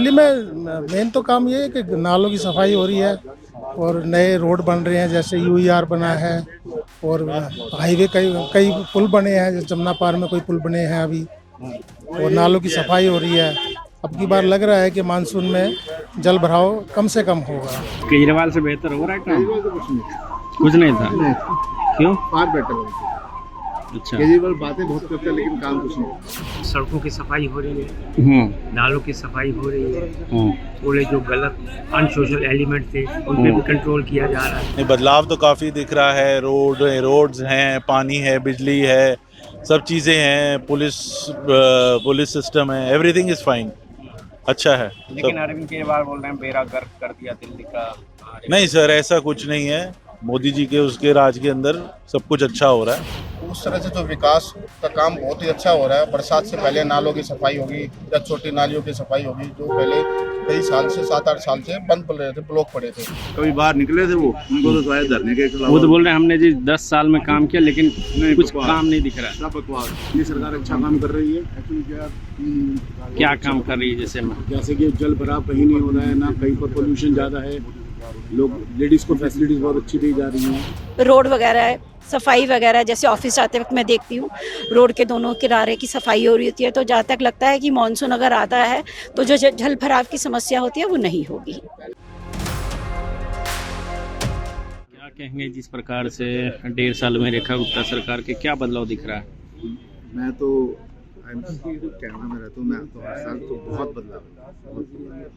दिल्ली में मेन तो काम ये है कि नालों की सफाई हो रही है और नए रोड बन रहे हैं, जैसे यूईआर बना है और हाईवे कई कई पुल बने हैं, जैसे जमुना पार में कोई पुल बने हैं अभी, और नालों की सफाई हो रही है। अब की बार लग रहा है कि मानसून में जल भराव कम से कम होगा। केजरीवाल से बेहतर हो रहा है काम? केजरीवाल तो कुछ नहीं था। नहीं, क्यों? फार बेटर है। अच्छा। केजरीवाल बातें बहुत करता है लेकिन काम कुछ नहीं। सड़कों की सफाई हो रही है, नालों की सफाई हो रही है, थोड़े जो गलत अनसोशल एलिमेंट थे उन पे भी कंट्रोल किया जा रहा है। बदलाव तो काफ़ी दिख रहा है। रोड्स हैं, पानी है, बिजली है, सब चीज़ें हैं, पुलिस सिस्टम है, एवरीथिंग इज़ फाइन, अच्छा है। लेकिन अरविंद केजरीवाल बोल रहे हैं बेड़ा गर्क कर दिया दिल्ली का। नहीं सर, ऐसा कुछ नहीं है। मोदी जी के उसके राज के अंदर सब कुछ अच्छा हो रहा है। उस तरह से जो विकास का काम बहुत ही अच्छा हो रहा है। बरसात से पहले नालों की सफाई होगी या छोटी नालियों की सफाई होगी, जो पहले कई साल से 7-8 साल से बंद पड़ रहे थे, ब्लॉक पड़े थे। कभी बाहर निकले थे वो, उनको तो शायद धरने के खिलाफ। वो तो बोल रहे हैं हमने जी 10 साल में काम किया लेकिन कुछ काम नहीं दिख रहा है। सब बकवास। ये सरकार अच्छा काम कर रही है। एक्चुअली क्या काम कर रही है? जैसे कि जल भराव कहीं नहीं हो रहा है, ना कहीं पर पोल्यूशन ज़्यादा है, लोग लेडीज़ को फैसिलिटीज़ बहुत अच्छी दी जा रही हैं। रोड वगैरह है, सफाई वगैरह, जैसे ऑफिस आते वक्त मैं देखती हूँ रोड के दोनों किनारे की सफाई हो रही होती है। तो जहाँ तक लगता है कि मानसून अगर आता है तो जो जल भराव की समस्या होती है वो नहीं होगी। क्या कहेंगे जिस प्रकार से 1.5 साल में रेखा गुप्ता सरकार के क्या बदलाव दिख रहा है? मैं तो कैमरा में रहता हूँ, मैं तो हर साल तो बहुत बदलाव है।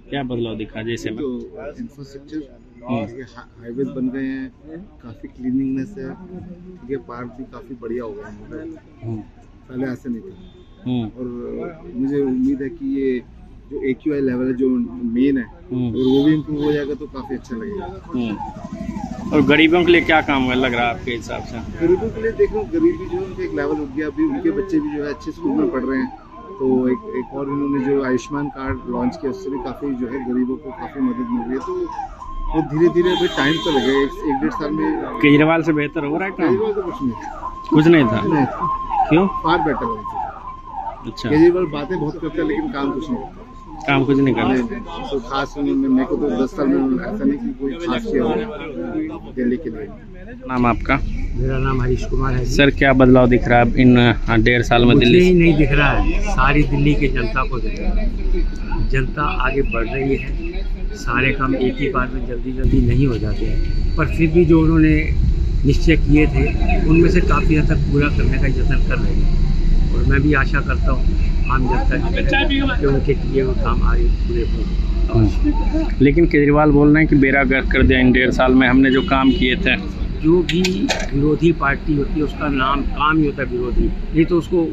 क्या बदलाव दिखा? जैसे में तो इंफ्रास्ट्रक्चर, ये हाईवेज बन गए हैं, काफ़ी क्लीनिंगनेस है, ये पार्क भी काफ़ी बढ़िया हो गए हैं, पहले ऐसे नहीं था। और मुझे उम्मीद है कि ये जो AQI लेवल है जो मेन है और वो भी इम्प्रूव हो जाएगा तो काफ़ी अच्छा लगेगा। और गरीबों के लिए क्या काम लग रहा है आपके हिसाब से? गरीबों के लिए देखो, गरीबी जो है एक लेवल उठ गया, अभी उनके बच्चे भी जो है अच्छे स्कूल में पढ़ रहे हैं। तो एक और इन्होंने जो आयुष्मान कार्ड लॉन्च किया उससे भी काफ़ी जो है गरीबों को काफ़ी मदद मिल रही है। तो वो धीरे धीरे अभी टाइम तो लगेगा, 1-1.5 साल में। केजरीवाल से बेहतर हो रहा है काम? केजरीवाल तो कुछ नहीं, कुछ नहीं था। नहीं, क्यों? फार बेटर है। अच्छा। केजरीवाल बातें बहुत करता है लेकिन काम कुछ नहीं। काम कुछ नहीं करना। तो खास उन्होंने, मेरे को तो 10 साल में ऐसा नहीं कि कोई खास किया हो दिल्ली के लिए। नाम आपका? मेरा नाम हरीश कुमार है। सर क्या बदलाव दिख रहा है इन 1.5 साल में मुझे दिल्ली? ही नहीं दिख रहा है, सारी दिल्ली की जनता को दिख रहा है। जनता आगे बढ़ रही है, सारे काम एक ही बार में जल्दी जल्दी नहीं हो जाते हैं, पर फिर भी जो उन्होंने निश्चय किए थे उनमें से काफ़ी हद तक पूरा करने का यत्न कर रहे हैं। और मैं भी आशा करता हूँ आम जनता कि उनके किए हुए काम आगे पूरे हों। लेकिन केजरीवाल बोल रहे हैं कि बेड़ा गर्क कर दिया इन 1.5 साल में, हमने जो काम किए थे। जो भी विरोधी पार्टी होती है उसका नाम काम ही होता है विरोधी, नहीं तो उसको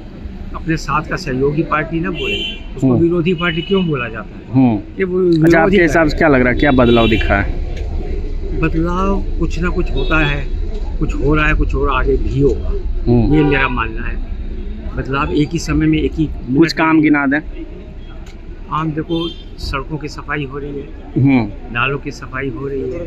अपने साथ का सहयोगी पार्टी ना बोले, उसको विरोधी पार्टी क्यों बोला जाता है? ये वो अच्छा, आपके विरोधी हिसाब से क्या लग रहा है, क्या बदलाव दिखा है? बदलाव कुछ ना कुछ होता है, कुछ हो रहा है, कुछ और आगे भी होगा, ये मेरा मानना है। बदलाव एक ही समय में, एक ही कुछ काम गिना दें। आम देखो, सड़कों की सफाई हो रही है, नालों की सफाई हो रही है,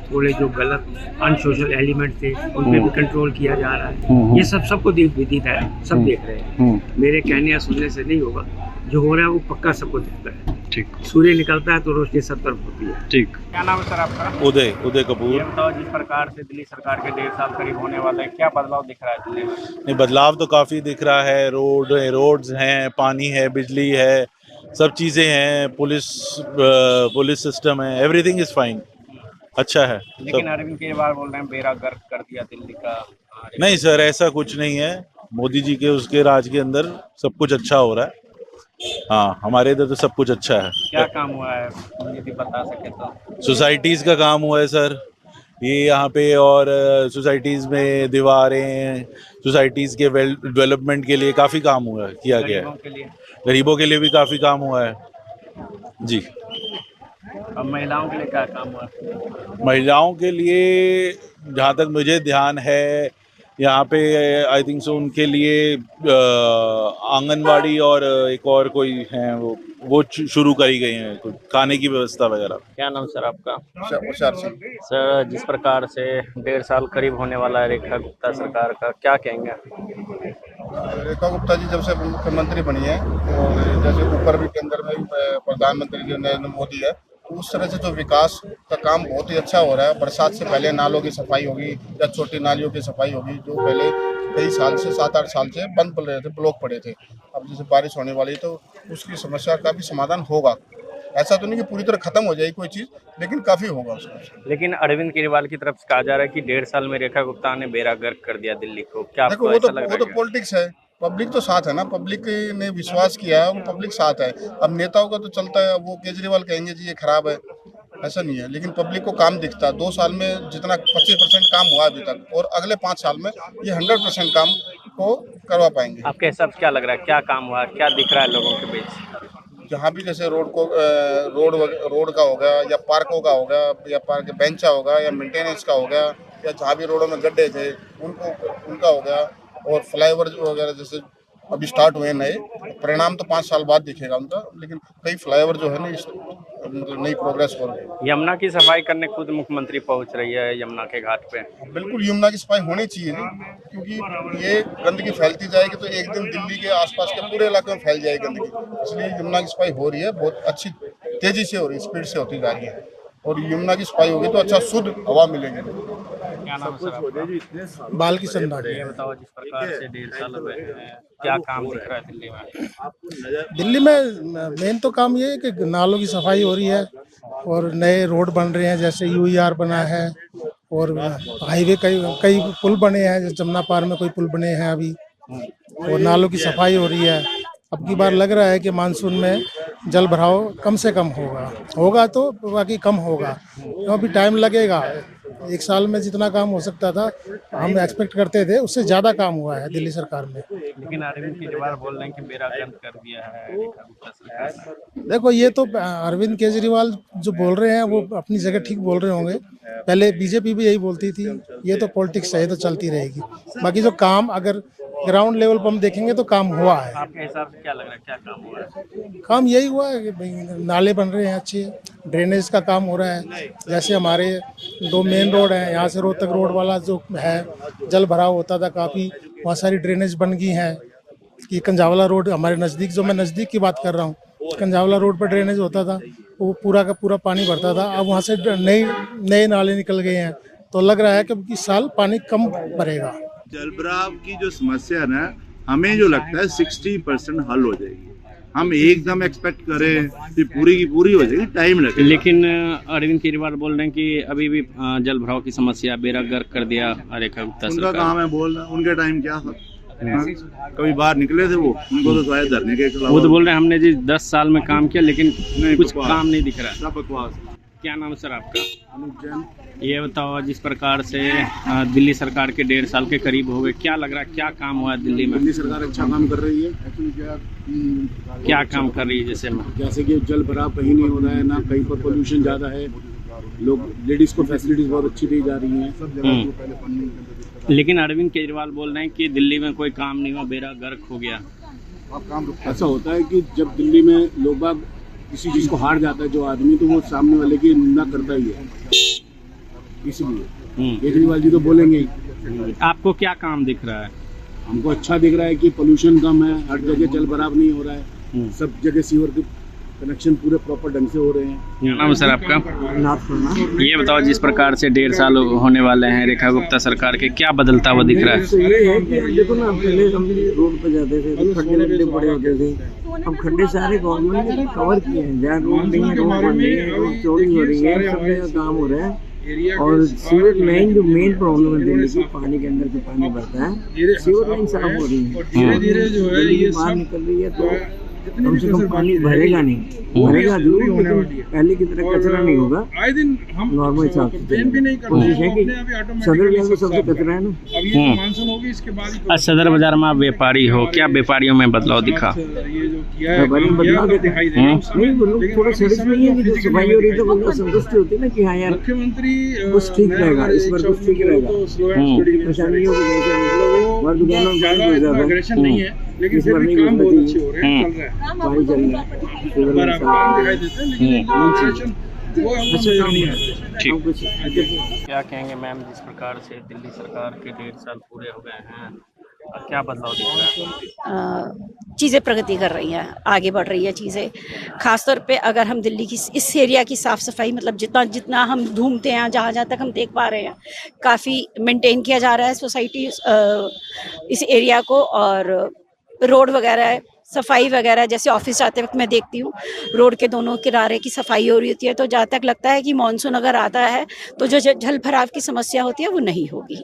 थोड़े जो गलत अनसोशल एलिमेंट थे उन पे भी कंट्रोल किया जा रहा है। ये सबको दिख रहा है, सब देख रहे हैं। मेरे कहने या सुनने से नहीं होगा, जो हो रहा है वो पक्का सबको दिखता है। ठीक। सूर्य निकलता है तो रोशनी सब तरफ होती है। ठीक। क्या नाम है सर आपका? उदय कपूर। ये बताओ, जिस प्रकार से दिल्ली सरकार के 1.5 साल करीब होने वाले हैं, क्या बदलाव दिख रहा है दिल्ली में? नहीं, बदलाव तो काफ़ी दिख रहा है। रोड्स हैं, पानी है, बिजली है, सब चीज़ें हैं, पुलिस सिस्टम है, एवरीथिंग इज़ फाइन, अच्छा है। लेकिन अरविंद केजरीवाल बोल रहे हैं बेड़ा गर्क कर दिया दिल्ली का। नहीं सर, ऐसा कुछ नहीं है। मोदी जी के उसके राज के अंदर सब कुछ अच्छा हो रहा है। हाँ, हमारे इधर तो सब कुछ अच्छा है। क्या काम हुआ है, मुझे भी बता सके तो? सोसाइटीज़ का काम हुआ है सर, ये यहाँ पे, और सोसाइटीज़ में दीवारें, सोसाइटीज़ के डेवलपमेंट के लिए काफ़ी काम हुआ है, किया गया है। गरीबों के लिए भी काफ़ी काम हुआ है जी। और महिलाओं के लिए क्या काम हुआ है? महिलाओं के लिए जहाँ तक मुझे ध्यान है, यहाँ पे आई थिंक सो उनके लिए आंगनवाड़ी और एक और कोई है वो शुरू करी गई हैं, कुछ खाने की व्यवस्था वगैरह। क्या नाम सर आपका? सिंह। सर, जिस प्रकार से 1.5 साल करीब होने वाला है रेखा गुप्ता सरकार का, क्या कहेंगे? रेखा गुप्ता जी जब से मुख्यमंत्री बनी है और जैसे फरवरी के अंदर में प्रधानमंत्री जो नरेंद्र मोदी है, तो उस तरह से जो विकास का काम बहुत ही अच्छा हो रहा है। बरसात से पहले नालों की सफाई होगी या छोटी नालियों की सफाई होगी, जो पहले कई साल से 7-8 साल से बंद पड़ रहे थे, ब्लॉक पड़े थे। अब जैसे बारिश होने वाली तो उसकी समस्या का भी समाधान होगा। ऐसा तो नहीं कि पूरी तरह खत्म हो जाएगी कोई चीज़, लेकिन काफ़ी होगा उसका। लेकिन अरविंद केजरीवाल की तरफ से कहा जा रहा है कि 1.5 साल में रेखा गुप्ता ने बेड़ा गर्क कर दिया दिल्ली को। क्या देखो, आपको ऐसा लग रहा वो तो है? पॉलिटिक्स है। पब्लिक तो साथ है ना, पब्लिक ने विश्वास किया है और पब्लिक साथ है। अब नेताओं का तो चलता है, वो केजरीवाल कहेंगे जी ये खराब है, ऐसा नहीं है। लेकिन पब्लिक को काम दिखता है। 2 साल में जितना 25% काम हुआ अभी तक, और अगले 5 साल में ये 100% काम को करवा पाएंगे। आपके हिसाब से क्या लग रहा है, क्या काम हुआ, क्या दिख रहा है लोगों के बीच? जहाँ भी जैसे रोड का होगा या पार्कों का होगा या पार्क बेंचा होगा या मेंटेनेंस का होगा, या जहाँ भी रोडों में गड्ढे थे उनका होगा, और फ्लाईओवर वगैरह जैसे अभी स्टार्ट हुए नए, परिणाम तो 5 साल बाद दिखेगा उनका। लेकिन कई फ्लाईओवर जो है ना, मतलब नई प्रोग्रेस हो रही है। यमुना की सफाई करने खुद मुख्यमंत्री पहुंच रही है यमुना के घाट पे। बिल्कुल यमुना की सफाई होनी चाहिए जी, क्योंकि ये गंदगी फैलती जाएगी तो एक दिन दिल्ली के आसपास के पूरे इलाके में फैल जाएगी गंदगी। इसलिए यमुना की सफाई हो रही है, बहुत अच्छी तेजी से हो रही है, स्पीड से होती जा रही है। और यमुना की सफाई होगी तो अच्छा शुद्ध हवा मिलेगी। क्या नाम है आपका? बाल किशन राठी। ये बताओ, जिस प्रकार से 1.5 साल हुए हैं, क्या काम दिख रहा है दिल्ली में? दिल्ली में मेन तो काम ये है कि नालों की सफाई हो रही है और नए रोड बन रहे हैं, जैसे यूईआर बना है, और हाईवे कई पुल बने हैं, जैसे जमुना पार में कोई पुल बने हैं अभी, और नालों की सफाई हो रही है। अब की बार लग रहा है कि मानसून में जल भराव कम से कम होगा तो बाकी कम होगा, तो अभी टाइम लगेगा। 1 साल में जितना काम हो सकता था हम एक्सपेक्ट करते थे, उससे ज़्यादा काम हुआ है दिल्ली सरकार में। लेकिन अरविंद केजरीवाल बोल रहे हैं कि बेड़ा गर्क कर दिया है रेखा गुप्ता सरकार ने। देखो, ये तो अरविंद केजरीवाल जो बोल रहे हैं वो अपनी जगह ठीक बोल रहे होंगे। पहले बीजेपी भी यही बोलती थी। ये तो पॉलिटिक्स है, ये तो चलती रहेगी। बाकी जो काम अगर ग्राउंड लेवल पर हम देखेंगे तो काम हुआ है। आपके हिसाब से क्या लग रहा है, क्या काम हुआ है? काम यही हुआ है कि भाई नाले बन रहे हैं अच्छे, ड्रेनेज का काम हो रहा है। जैसे हमारे 2 मेन रोड हैं, यहाँ से रोहतक रोड वाला जो है, जल भराव होता था काफ़ी, वहाँ सारी ड्रेनेज बन गई हैं। कि कंजावला रोड हमारे नज़दीक, जो मैं नज़दीक की बात कर रहा हूँ, कंजावला रोड पर ड्रेनेज होता था, वो पूरा का पूरा पानी भरता था। अब वहाँ से नए नाले निकल गए हैं, तो लग रहा है कि इस साल पानी कम भरेगा। जल भराव की जो समस्या है ना, हमें जो लगता है 60% हल हो जाएगी। हम एकदम एक्सपेक्ट करें कि पूरी की पूरी हो जाएगी, टाइम लगेगा। लेकिन अरविंद केजरीवाल बोल रहे हैं कि अभी भी जल भराव की समस्या बेड़ा गर्क कर दिया रेखा गुप्ता उनका सरकार। काम है बोलना, उनके टाइम क्या था? कभी बाहर निकले थे वो? उनको तो शायद धरने के खिलाफ। वो तो बोल रहे हैं हमने जी 10 साल में काम किया, लेकिन कुछ काम नहीं दिख रहा। सब बकवास। क्या नाम है सर आपका? अनुज जैन। ये बताओ, जिस प्रकार से दिल्ली सरकार के 1.5 साल के करीब हो गए, क्या लग रहा है, क्या काम हुआ है दिल्ली में? दिल्ली सरकार अच्छा काम कर रही है। क्या काम कर रही है? जैसे कि जल भराव कहीं नहीं हो रहा है, ना कहीं पर पोल्यूशन ज़्यादा है, लोग लेडीज़ को फैसिलिटीज़ बहुत अच्छी दी जा रही हैं। लेकिन अरविंद केजरीवाल बोल रहे हैं कि दिल्ली में कोई काम नहीं हुआ, बेड़ा गर्क हो गया। ऐसा होता है कि जब दिल्ली में लोग बाग किसी चीज़ को हार जाता है जो आदमी, तो वो सामने वाले की निंदा करता ही है। इसलिए केजरीवाल जी तो बोलेंगे ही। आपको क्या काम दिख रहा है? हमको अच्छा दिख रहा है कि पोल्यूशन कम है, हर जगह जल भराव नहीं हो रहा है, सब जगह सीवर के कनेक्शन पूरे प्रॉपर ढंग से हो रहे हैं। क्या नाम है सर आपका? ये बताओ, जिस प्रकार से 1.5 साल होने वाले हैं रेखा गुप्ता सरकार के, क्या बदलता हुआ दिख रहा है? तो ये है कि देखो ना, पहले हम रोड पर जाते थे तो खड्डे बड़े होते थे। अब खड्डे सारे गवर्नमेंट ने कवर किए हैं, जहाँ रोड नहीं है, रोड बन रही है, रोड चौड़ी हो रही है, सब जगह काम हो रहा है। और सीवर लाइन जो मेन प्रॉब्लम है दिल्ली की, पानी के अंदर से पानी भरता है, सीवर लाइन साफ हो रही है, धीरे-धीरे जो है ये बाहर निकल रही है, तो कम से कम पानी भरेगा नहीं, भरेगा जरूर, लेकिन पहले की तरह कचरा नहीं होगा, नॉर्मल हिसाब से। कोशिश है कि सदर बाजार में सबसे कचरा है ना। सदर बाजार में आप व्यापारी हो, क्या व्यापारियों में बदलाव दिखा? व्यापारी में बदलाव नहीं, वो लोग थोड़ा सेटिस्फाई है कि सफाई हो रही है, तो बंदा संतुष्टि होती है ना कि हाँ यार कुछ ठीक रहेगा, इस बार कुछ ठीक रहेगा। परेशानी होगी हमारी दुकानों में ज्यादा नहीं है, लेकिन फिर भी काम बहुत अच्छे हो रहे हैं, चल रहा है, पानी चल रहा है, काम दिखाई देते हैं, लेकिन वो हमको नहीं है। ठीक। क्या कहेंगे मैम, जिस प्रकार से दिल्ली सरकार के 1.5 साल पूरे हो गए हैं, क्या बदलाव दिख रहा है? चीज़ें प्रगति कर रही हैं, आगे बढ़ रही है चीज़ें। ख़ासतौर पे अगर हम दिल्ली की इस एरिया की साफ़ सफाई, मतलब जितना जितना हम घूमते हैं, जहाँ जहाँ तक हम देख पा रहे हैं, काफ़ी मेंटेन किया जा रहा है सोसाइटी इस एरिया को। और रोड वगैरह, सफाई वगैरह, जैसे ऑफिस जाते वक्त मैं देखती हूँ रोड के दोनों किनारे की सफाई हो रही होती है। तो जहाँ तक लगता है कि मानसून अगर आता है तो जो जल भराव की समस्या होती है वो नहीं होगी।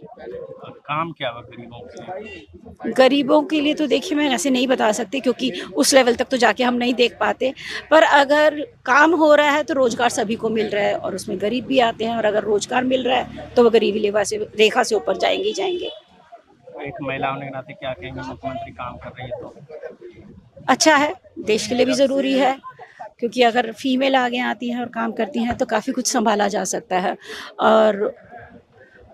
काम क्या हुआ गरीबों के लिए? गरीबों के लिए तो देखिए मैं ऐसे नहीं बता सकती, क्योंकि उस लेवल तक तो जाके हम नहीं देख पाते। पर अगर काम हो रहा है तो रोजगार सभी को मिल रहा है और उसमें गरीब भी आते हैं। और अगर रोजगार मिल रहा है तो वो गरीबी रेखा से ऊपर जाएंगे ही जाएंगे। एक महिला होने के नाते क्या कहेंगे, मुख्यमंत्री काम कर रही है तो? अच्छा है, देश के लिए भी ज़रूरी है, क्योंकि अगर फीमेल आगे आती हैं और काम करती हैं तो काफ़ी कुछ संभाला जा सकता है। और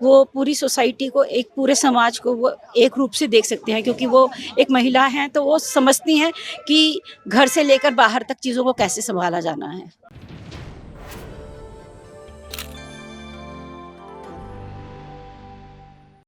वो पूरी सोसाइटी को, एक पूरे समाज को वो एक रूप से देख सकते हैं, क्योंकि वो एक महिला हैं तो वो समझती हैं कि घर से लेकर बाहर तक चीज़ों को कैसे संभाला जाना है।